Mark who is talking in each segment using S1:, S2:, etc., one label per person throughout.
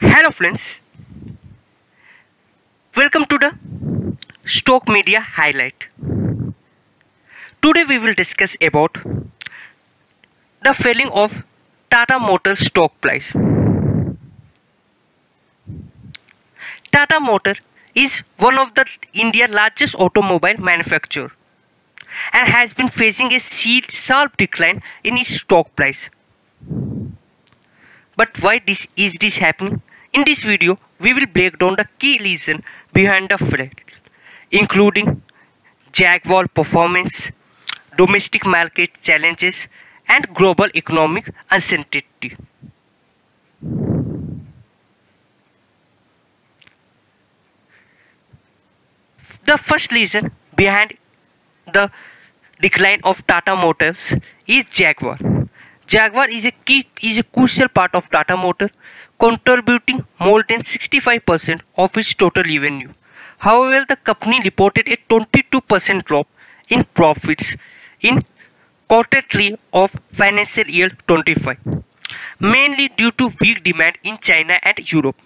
S1: Hello friends, welcome to the Stock Media Highlight. Today we will discuss about the falling of Tata Motors stock price. Tata Motor is one of the India's largest automobile manufacturer and has been facing a sharp decline in its stock price. But why is this happening? In this video, we will break down the key reason behind the fall, including Jaguar performance, domestic market challenges, and global economic uncertainty. The first reason behind the decline of Tata Motors is Jaguar. Jaguar is a crucial part of Tata Motor, contributing more than 65% of its total revenue. However, the company reported a 22% drop in profits in Q3 of financial year 25, mainly due to weak demand in China and Europe.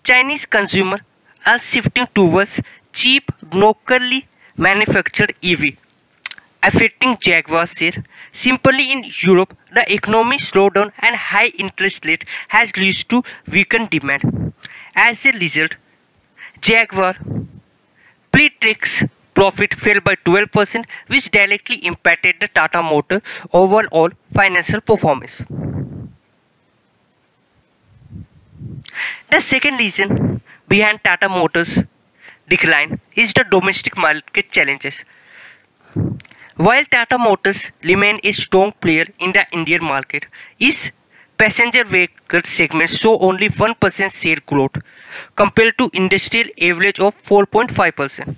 S1: Chinese consumers are shifting towards cheap, locally manufactured EV, affecting Jaguar share. Simply in Europe, the economic slowdown and high interest rate has led to weakened demand. As a result, Jaguar pre-tax profit fell by 12%, which directly impacted the Tata Motor overall financial performance. The second reason behind Tata Motors' decline is the domestic market challenges. While Tata Motors remain a strong player in the Indian market, its passenger vehicle segment saw only 1% share growth compared to industrial average of 4.5%.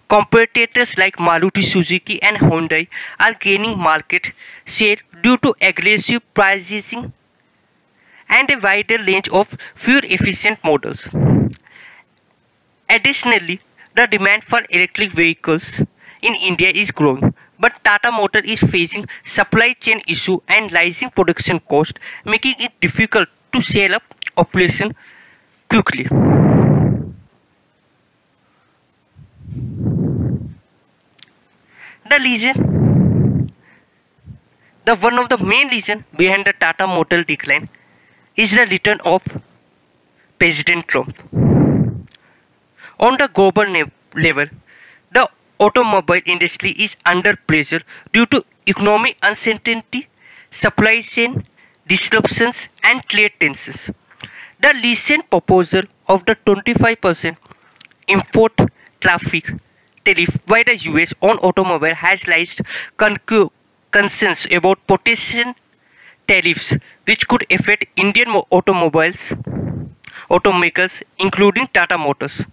S1: Competitors like Maruti Suzuki and Hyundai are gaining market share due to aggressive pricing and a wider range of fuel-efficient models. Additionally, the demand for electric vehicles in India is growing, but Tata Motor is facing supply chain issue and rising production cost, making it difficult to scale up operation quickly. One of the main reasons behind the Tata Motor decline is the return of President Trump. On the global level, the automobile industry is under pressure due to economic uncertainty, supply chain disruptions, and trade tensions. The recent proposal of the 25% import tariff by the US on automobile has raised concerns about potential tariffs which could affect Indian automakers, including Tata Motors.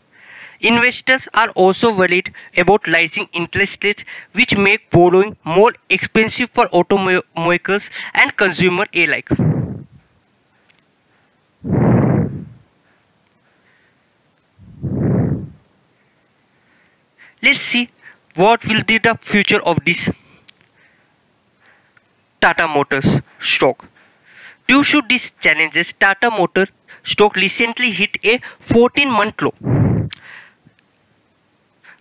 S1: Investors are also worried about rising interest rates, which make borrowing more expensive for automakers and consumers alike. Let's see what will be the future of this Tata Motors stock. Due to these challenges, Tata Motors stock recently hit a 14-month low.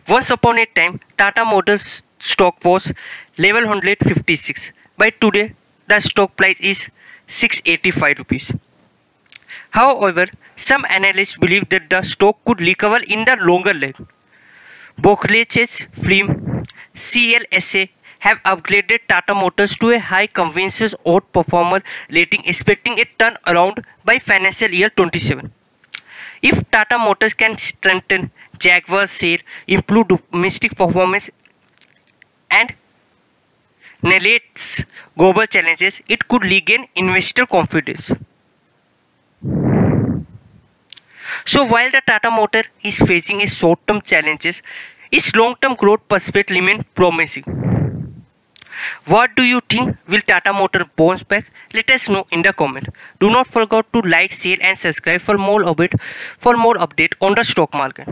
S1: Once upon a time, Tata Motors stock was level 156. By today, the stock price is 685 rupees. However, some analysts believe that the stock could recover in the longer run. Brokerage firm CLSA have upgraded Tata Motors to a high consensus outperformer rating, expecting a turnaround by financial year 27. If Tata Motors can strengthen Jaguar share, improve domestic performance, and nails global challenges, it could regain investor confidence. So while the Tata Motor is facing a short-term challenges, its long-term growth prospects remain promising. What do you think? Will Tata Motor bounce back? Let us know in the comment. Do not forget to like, share and subscribe for more update on the stock market.